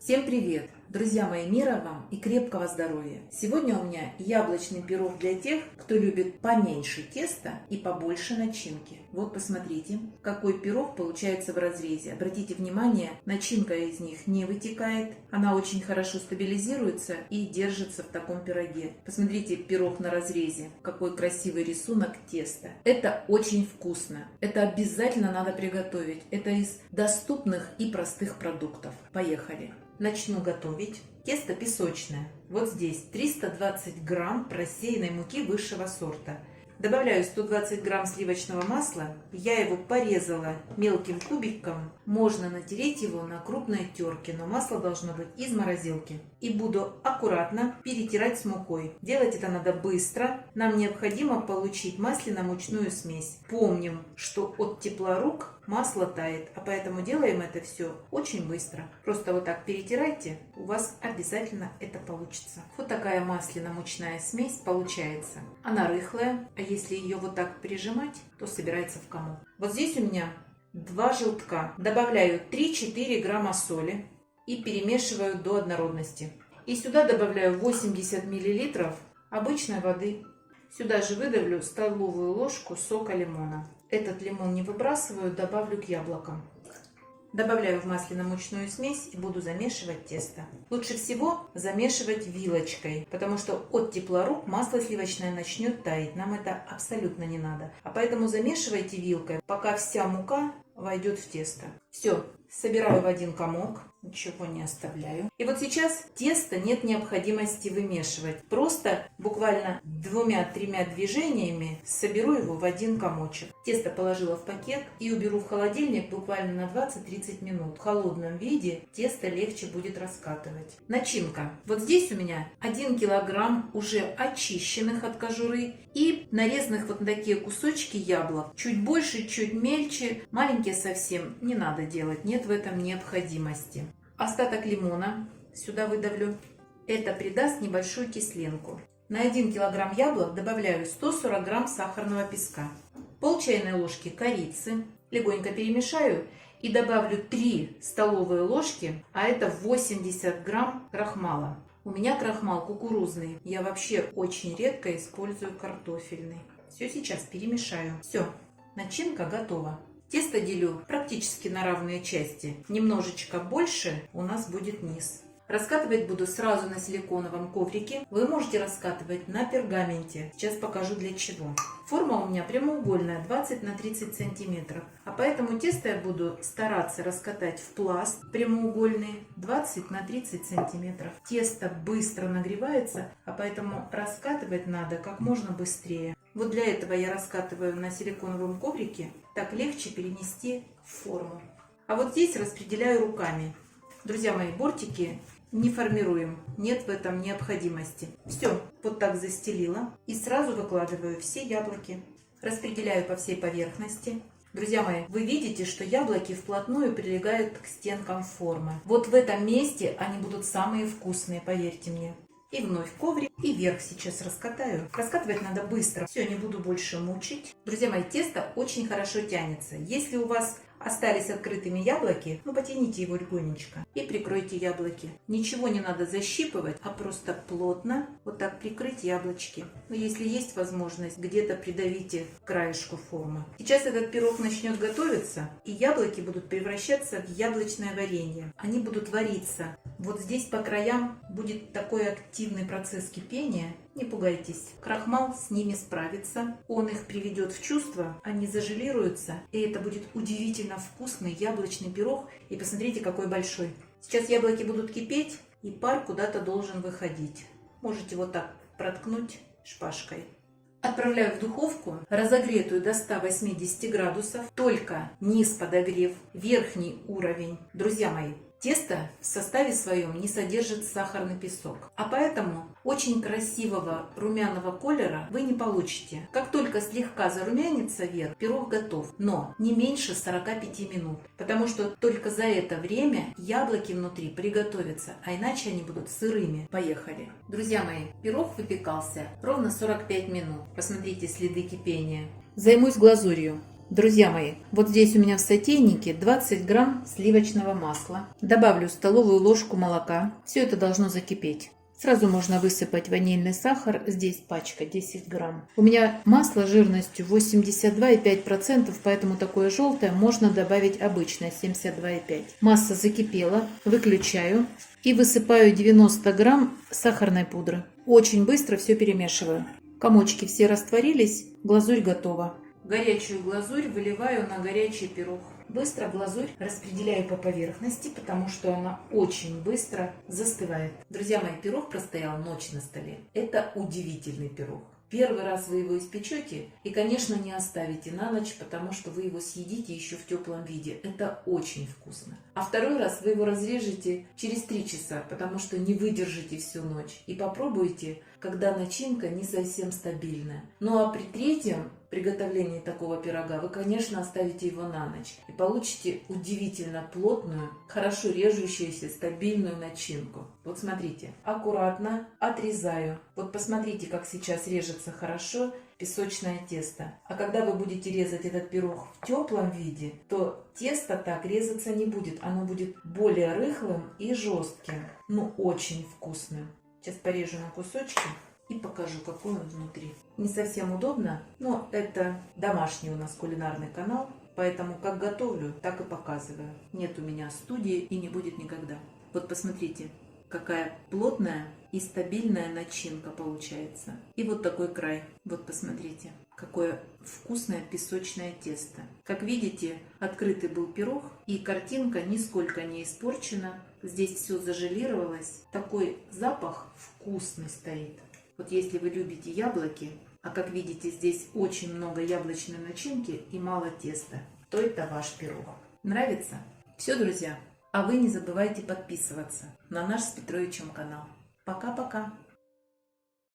Всем привет! Друзья мои, мира вам и крепкого здоровья! Сегодня у меня яблочный пирог для тех, кто любит поменьше теста и побольше начинки. Вот посмотрите, какой пирог получается в разрезе. Обратите внимание, начинка из них не вытекает, она очень хорошо стабилизируется и держится в таком пироге. Посмотрите, пирог на разрезе, какой красивый рисунок теста. Это очень вкусно, это обязательно надо приготовить. Это из доступных и простых продуктов. Поехали! Начну готовить. Тесто песочное. Вот здесь 320 грамм просеянной муки высшего сорта. Добавляю 120 грамм сливочного масла. Я его порезала мелким кубиком. Можно натереть его на крупной терке, но масло должно быть из морозилки. И буду аккуратно перетирать с мукой. Делать это надо быстро. Нам необходимо получить масляно-мучную смесь. Помним, что от тепла рук масло тает, а поэтому делаем это все очень быстро. Просто вот так перетирайте, у вас обязательно это получится. Вот такая масляно-мучная смесь получается. Она рыхлая, а если ее вот так прижимать, то собирается в комок. Вот здесь у меня 2 желтка. Добавляю 3-4 грамма соли и перемешиваю до однородности. И сюда добавляю 80 миллилитров обычной воды. Сюда же выдавлю столовую ложку сока лимона. Этот лимон не выбрасываю, добавлю к яблокам. Добавляю в масляно-мучную смесь и буду замешивать тесто. Лучше всего замешивать вилочкой, потому что от тепла рук масло сливочное начнет таять. Нам это абсолютно не надо. А поэтому замешивайте вилкой, пока вся мука войдет в тесто. Все, собираю в один комок. Ничего не оставляю. И вот сейчас тесто нет необходимости вымешивать. Просто буквально 2-3 движениями соберу его в один комочек. Тесто положила в пакет и уберу в холодильник буквально на 20-30 минут. В холодном виде тесто легче будет раскатывать. Начинка. Вот здесь у меня 1 килограмм уже очищенных от кожуры и нарезанных вот на такие кусочки яблок. Чуть больше, чуть мельче. Маленькие совсем не надо делать. Нет в этом необходимости. Остаток лимона сюда выдавлю. Это придаст небольшую кислинку. На 1 килограмм яблок добавляю 140 грамм сахарного песка, пол чайной ложки корицы. Легонько перемешаю и добавлю 3 столовые ложки, а это 80 грамм крахмала. У меня крахмал кукурузный. Я вообще очень редко использую картофельный. Все сейчас перемешаю. Все, начинка готова. Тесто делю практически на равные части. Немножечко больше у нас будет низ. Раскатывать буду сразу на силиконовом коврике. Вы можете раскатывать на пергаменте. Сейчас покажу для чего. Форма у меня прямоугольная, 20 на 30 сантиметров. А поэтому тесто я буду стараться раскатать в пласт прямоугольный 20 на 30 сантиметров. Тесто быстро нагревается, а поэтому раскатывать надо как можно быстрее. Вот для этого я раскатываю на силиконовом коврике. Так легче перенести в форму. А вот здесь распределяю руками. Друзья мои, бортики не формируем. Нет в этом необходимости. Все, вот так застелила. И сразу выкладываю все яблоки. Распределяю по всей поверхности. Друзья мои, вы видите, что яблоки вплотную прилегают к стенкам формы. Вот в этом месте они будут самые вкусные, поверьте мне. И вновь коврик, и вверх сейчас раскатаю. Раскатывать надо быстро. Все, не буду больше мучить. Друзья мои, тесто очень хорошо тянется. Если у вас остались открытыми яблоки, потяните его легонечко и прикройте яблоки. Ничего не надо защипывать, а просто плотно вот так прикрыть яблочки. Но если есть возможность, где-то придавите к краешку формы. Сейчас этот пирог начнет готовиться, и яблоки будут превращаться в яблочное варенье. Они будут вариться. Вот здесь по краям будет такой активный процесс кипения. Не пугайтесь, крахмал с ними справится, он их приведет в чувство, они зажелируются, и это будет удивительно вкусный яблочный пирог. И посмотрите, какой большой. Сейчас яблоки будут кипеть, и пар куда-то должен выходить. Можете вот так проткнуть шпажкой. Отправляю в духовку, разогретую до 180 градусов, только низ подогрев, верхний уровень. Друзья мои, тесто в составе своем не содержит сахарный песок, а поэтому очень красивого румяного колера вы не получите. Как только слегка зарумянится верх, пирог готов, но не меньше 45 минут, потому что только за это время яблоки внутри приготовятся, а иначе они будут сырыми. Поехали. Друзья мои, пирог выпекался ровно 45 минут. Посмотрите следы кипения. Займусь глазурью. Друзья мои, вот здесь у меня в сотейнике 20 грамм сливочного масла. Добавлю столовую ложку молока. Все это должно закипеть. Сразу можно высыпать ванильный сахар. Здесь пачка 10 грамм. У меня масло жирностью 82,5%, поэтому такое желтое. Можно добавить обычное 72,5%. Масса закипела. Выключаю и высыпаю 90 грамм сахарной пудры. Очень быстро все перемешиваю. Комочки все растворились. Глазурь готова. Горячую глазурь выливаю на горячий пирог. Быстро глазурь распределяю по поверхности, потому что она очень быстро застывает. Друзья мои, пирог простоял ночь на столе. Это удивительный пирог. Первый раз вы его испечете и, конечно, не оставите на ночь, потому что вы его съедите еще в теплом виде. Это очень вкусно. А второй раз вы его разрежете через 3 часа, потому что не выдержите всю ночь. И попробуйте, когда начинка не совсем стабильная. Ну а при третьем приготовлении такого пирога вы, конечно, оставите его на ночь и получите удивительно плотную, хорошо режущуюся, стабильную начинку. Вот смотрите, аккуратно отрезаю. Вот посмотрите, как сейчас режется хорошо песочное тесто. А когда вы будете резать этот пирог в теплом виде, то тесто так резаться не будет. Оно будет более рыхлым и жестким, но очень вкусным. Сейчас порежу на кусочки и покажу, какой он внутри. Не совсем удобно, но это домашний у нас кулинарный канал, поэтому как готовлю, так и показываю. Нет у меня студии и не будет никогда. Вот посмотрите, какая плотная и стабильная начинка получается. И вот такой край. Вот посмотрите, какое вкусное песочное тесто. Как видите, открытый был пирог, и картинка нисколько не испорчена. Здесь все зажелировалось. Такой запах вкусный стоит. Вот если вы любите яблоки, а как видите, здесь очень много яблочной начинки и мало теста, то это ваш пирог. Нравится? Все, друзья. А вы не забывайте подписываться на наш с Петровичем канал. Пока-пока.